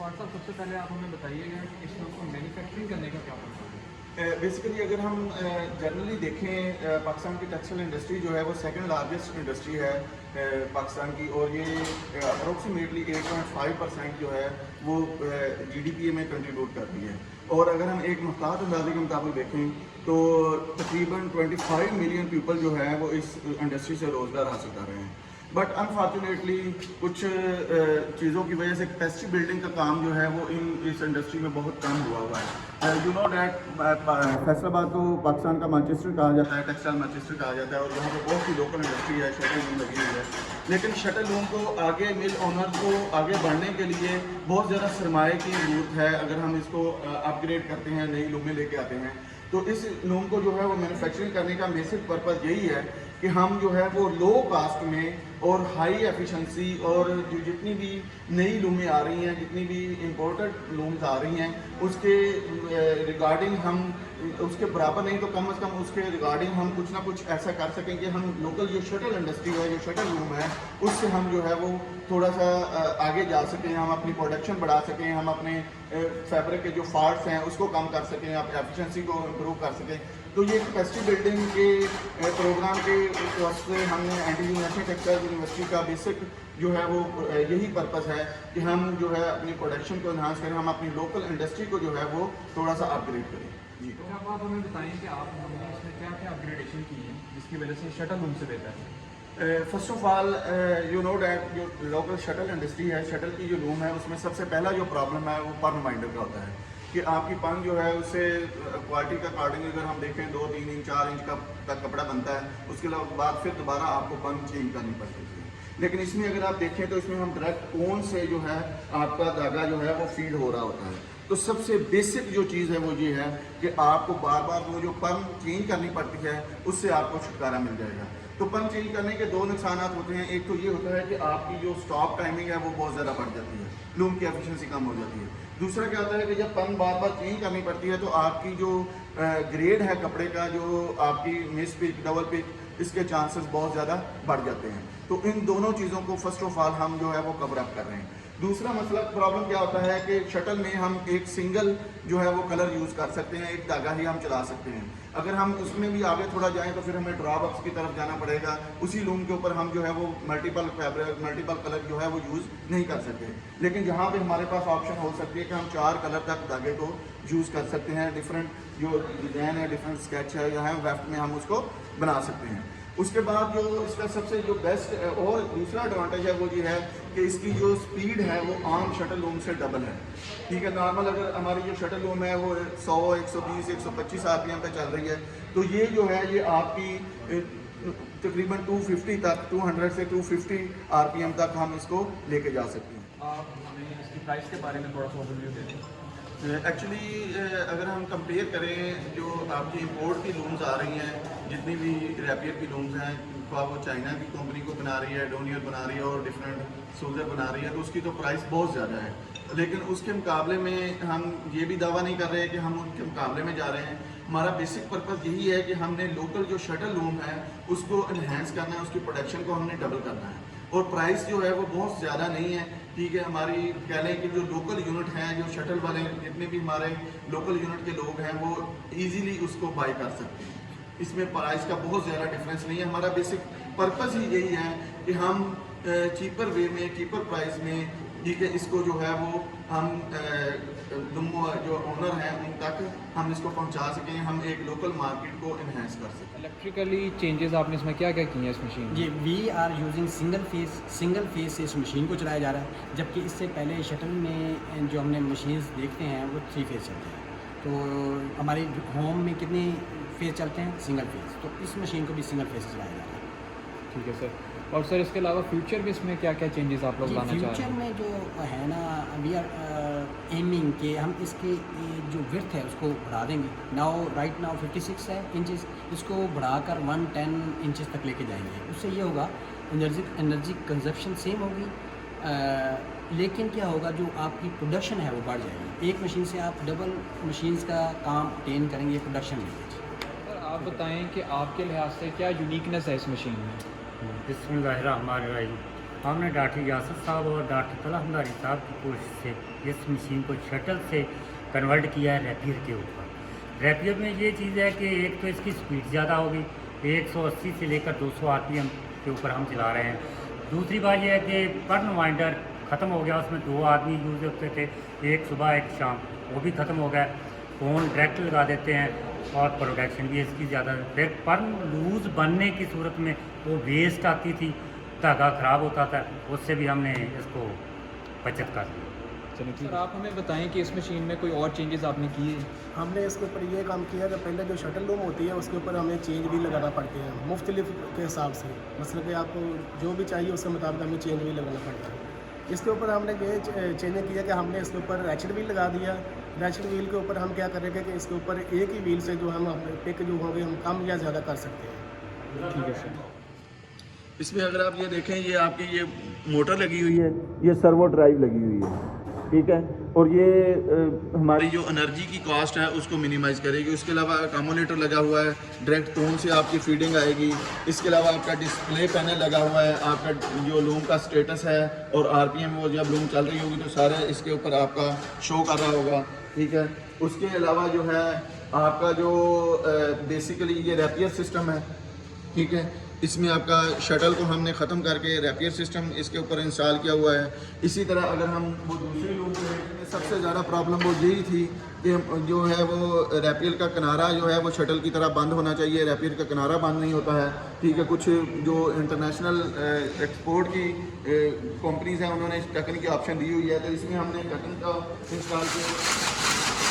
फाट साहब, सबसे पहले आप हमें बताइएगा कि इस लोग को मैन्युफैक्चरिंग करने का क्या पड़ता है। बेसिकली अगर हम जनरली देखें पाकिस्तान की टेक्सटाइल इंडस्ट्री जो है वो सेकंड लार्जेस्ट इंडस्ट्री है पाकिस्तान की, और ये अप्रोक्सीमेटली 8.5% जो है वो जीडीपी में कंट्रीब्यूट करती है। और अगर हम एक मुख्तार अंदाजे के मुताबिक देखें तो तकरीबन 25 मिलियन पीपल जो है वो इस इंडस्ट्री से रोज़गार हासिल कर रहे हैं। बट अनफॉर्चुनेटली कुछ चीज़ों की वजह से कैपेसिटी बिल्डिंग का काम जो है वो इस इंडस्ट्री में बहुत कम हुआ है। यू नो डैट फैसलाबाद को पाकिस्तान का मैनचेस्टर कहा जाता है, टेक्सटाइल मैनचेस्टर कहा जाता है, और यहाँ पर बहुत सी लोकल इंडस्ट्री है, शटल लूम लगी हुई है। लेकिन शटल लूम को आगे मिल ऑनर को आगे बढ़ने के लिए बहुत ज़्यादा सरमाए की ज़रूरत है। अगर हम इसको अपग्रेड करते हैं, नई लूमें लेके आते हैं, तो इस लूम को जो है वो मैन्युफैक्चरिंग करने का बेसिक पर्पज़ यही है कि हम जो है वो लो कास्ट में और हाई एफिशिएंसी, और जो जितनी भी नई लूमें आ रही हैं, जितनी भी इम्पोर्टेड लूम्स आ रही हैं, उसके रिगार्डिंग हम उसके बराबर नहीं तो कम से कम उसके रिगार्डिंग हम कुछ ना कुछ ऐसा कर सकें कि हम लोकल जो शटल इंडस्ट्री है, जो शटल लूम है, उससे हम जो है वो थोड़ा सा आगे जा सकें, हम अपनी प्रोडक्शन बढ़ा सकें, हम अपने फैब्रिक के जो फाल्ट्स हैं उसको कम कर सकें, आप एफिशिएंसी को इम्प्रूव कर सकें। तो ये कैपेसिटी बिल्डिंग के प्रोग्राम के वास्ते हमने एनटीयू नेशनल टेक्सटाइल यूनिवर्सिटी का बेसिक जो है वो यही पर्पस है कि हम जो है अपनी प्रोडक्शन को इन्हांस करें, हम अपनी लोकल इंडस्ट्री को जो है वो थोड़ा सा अपग्रेड करें। जी, तो अब आप हमें बताएं कि आपने इसमें क्या क्या अपग्रेडेशन की है जिसकी वजह से शटल लूम से बेहतर है। First of all you know that जो लोकल शटल इंडस्ट्री है, शटल की जो लूम है, उसमें सबसे पहला जो प्रॉब्लम है वो पर रिमाइंडर का होता है कि आपकी पंख जो है उससे क्वालिटी का अकॉर्डिंग अगर हम देखें 2-3 इंच 4 इंच का तक कपड़ा बनता है, उसके बाद फिर दोबारा आपको पंख चेंज करनी पड़ती है। लेकिन इसमें अगर आप देखें तो इसमें हम डायरेक्ट कोन से जो है आपका धागा जो है वो फीड हो रहा होता है। तो सबसे बेसिक जो चीज़ है वो ये है कि आपको बार बार वो जो पंख चेंज करनी पड़ती है उससे आपको छुटकारा मिल जाएगा। तो पंख चेंज करने के दो नुकसान होते हैं। एक तो ये होता है कि आपकी जो स्टॉप टाइमिंग है वो बहुत ज़्यादा बढ़ जाती है, लूम की एफिशिएंसी कम हो जाती है। दूसरा क्या होता है कि जब पंख बार बार चेंज करनी पड़ती है तो आपकी जो ग्रेड है कपड़े का, जो आपकी मिस पिच, डबल पिच, इसके चांसेस बहुत ज़्यादा बढ़ जाते हैं। तो इन दोनों चीज़ों को फर्स्ट ऑफ ऑल हम जो है वो कवर अप कर रहे हैं। दूसरा मसला प्रॉब्लम क्या होता है कि शटल में हम एक सिंगल जो है वो कलर यूज़ कर सकते हैं, एक धागा ही हम चला सकते हैं। अगर हम उसमें भी आगे थोड़ा जाएं तो फिर हमें ड्रॉबअप्स की तरफ जाना पड़ेगा। उसी लूम के ऊपर हम जो है वो मल्टीपल फैब्रिक, मल्टीपल कलर जो है वो यूज़ नहीं कर सकते। लेकिन जहाँ पे हमारे पास ऑप्शन हो सकती है कि हम 4 कलर तक धागे को यूज़ कर सकते हैं, डिफरेंट जो डिज़ाइन है, डिफरेंट स्केच है, यहाँ वेफ्ट में हम उसको बना सकते हैं। उसके बाद जो इसका सबसे जो बेस्ट और दूसरा एडवांटेज है वो ये है कि इसकी जो स्पीड है वो आम शटल लूम से डबल है। ठीक है, नॉर्मल अगर हमारी जो शटल लूम है वो 100, 120, 125 आरपीएम पे चल रही है, तो ये जो है ये आपकी तकरीबन 250 तक, 200 से 250 आरपीएम तक हम इसको लेके जा सकते हैं। आप हमें इसकी प्राइस के बारे में थोड़ा सा ओवरव्यू दे दें। एक्चुअली अगर हम कंपेयर करें जो आपकी इम्पोर्ट की लूम्स आ रही हैं, जितनी भी रैपियर की लूम्स हैं, वो चाइना की कंपनी को बना रही है, डोनियर बना रही है और डिफरेंट सोल्जर बना रही है, तो उसकी तो प्राइस बहुत ज़्यादा है। लेकिन उसके मुकाबले में हम ये भी दावा नहीं कर रहे हैं कि हम उनके मुकाबले में जा रहे हैं। हमारा बेसिक पर्पज़ यही है कि हमने लोकल जो शटल लूम है उसको इन्हेंस करना है, उसकी प्रोडक्शन को हमने डबल करना है, और प्राइस जो है वो बहुत ज़्यादा नहीं है। ठीक है, हमारी कह लें कि जो लोकल यूनिट हैं, जो शटल वाले जितने भी हमारे लोकल यूनिट के लोग हैं वो ईजीली उसको बाई कर सकते हैं। इसमें प्राइस का बहुत ज़्यादा डिफरेंस नहीं है। हमारा बेसिक पर्पस ही यही है कि हम चीपर वे में, चीपर प्राइस में, ठीक है, इसको जो है वो हम जो ओनर हैं उन तक हम इसको पहुंचा सकें, हम एक लोकल मार्केट को इन्हेंस कर सकें। इलेक्ट्रिकली चेंजेस आपने इसमें क्या क्या किए हैं इस मशीन में? जी, we are using single phase से इस मशीन को चलाया जा रहा है, जबकि इससे पहले शटल में जो हमने मशीन्स देखते हैं वो 3 फेस चलते हैं। तो हमारी होम में कितने फेस चलते हैं? Single phase. तो इस मशीन को भी सिंगल फेस से चलाया जा रहा है। ठीक है सर। और सर इसके अलावा फ्यूचर में इसमें क्या क्या चेंजेस आप लोग लाना चाह रहे फ्यूचर हैं? में जो है ना, वी आर एमिंग के हम इसकी जो विड्थ है उसको बढ़ा देंगे। राइट नाउ 56 है इंचेस, इसको बढ़ाकर 110 इंचेस तक लेके जाएंगे। उससे ये होगा एनर्जी कंजप्शन सेम होगी, लेकिन क्या होगा, जो आपकी प्रोडक्शन है वो बढ़ जाएगी। एक मशीन से आप डबल मशीन्स का काम अटेन करेंगे प्रोडक्शन में। सर आप बताएं कि आपके लिहाज से क्या यूनिकनेस है इस मशीन में? बिस्मिल्लाहिर्रहमानिर्रहीम। हमने डॉक्टर यासर साहब और डॉक्टर तलह हमदारी साहब की कोशिश से इस मशीन को शटल से कन्वर्ट किया है रैपियर के ऊपर। रैपियर में ये चीज़ है कि एक तो इसकी स्पीड ज़्यादा होगी, 180 से लेकर 200 RPM के ऊपर हम चला रहे हैं। दूसरी बात यह है कि पर्न वाइंडर ख़त्म हो गया, उसमें 2 आदमी यूज़ होते थे, एक सुबह एक शाम, वो भी ख़त्म हो गया। फ़ोन डायरेक्ट लगा देते हैं और प्रोडक्शन भी इसकी ज़्यादा। पर्न लूज़ बनने की सूरत में वो वेस्ट आती थी, धागा ख़राब होता था, उससे भी हमने इसको बचत कर ली। चलिए सर, आप हमें बताएं कि इस मशीन में कोई और चेंजेस आपने किए? हमने इसके ऊपर ये काम किया कि पहले जो शटल लूम होती है उसके ऊपर हमें चेंज भी लगाना पड़ते हैं मुख्तलिफ के हिसाब से, मतलब कि आपको जो भी चाहिए उसके मुताबिक हमें चेंज भी लगाना पड़ता है। इसके ऊपर हमने ये चेंज किया कि हमने इसके ऊपर रैचेट व्हील लगा दिया। रैचेट व्हील के ऊपर हम क्या करेंगे कि इसके ऊपर एक ही व्हील से जो हम पिक जो होंगे हम कम या ज़्यादा कर सकते हैं। ठीक है सर। इसमें अगर आप ये देखें, ये आपकी ये मोटर लगी हुई है, ये सर्वो ड्राइव लगी हुई है, ठीक है, और ये हमारी जो एनर्जी की कॉस्ट है उसको मिनिमाइज़ करेगी। उसके अलावा अकोमोडेटर लगा हुआ है, डायरेक्ट टोन से आपकी फीडिंग आएगी। इसके अलावा आपका डिस्प्ले पैनल लगा हुआ है, आपका जो लूम का स्टेटस है और RPM वो जब लूम चल रही होगी तो सारे इसके ऊपर आपका शो कर रहा होगा, ठीक है। उसके अलावा जो है आपका जो बेसिकली ये रैपियर सिस्टम है, ठीक है, इसमें आपका शटल को हमने ख़त्म करके रैपियर सिस्टम इसके ऊपर इंस्टॉल किया हुआ है। इसी तरह अगर हम वो दूसरी लूम में सबसे ज़्यादा प्रॉब्लम वो यही थी कि जो है वो रैपियर का किनारा जो है वो शटल की तरह बंद होना चाहिए, रैपियर का किनारा बंद नहीं होता है, ठीक है। कुछ जो इंटरनेशनल एक्सपोर्ट की कंपनीज़ हैं उन्होंने इस टकन की ऑप्शन दी हुई है, तो इसमें हमने टकन का इंस्टॉल किया।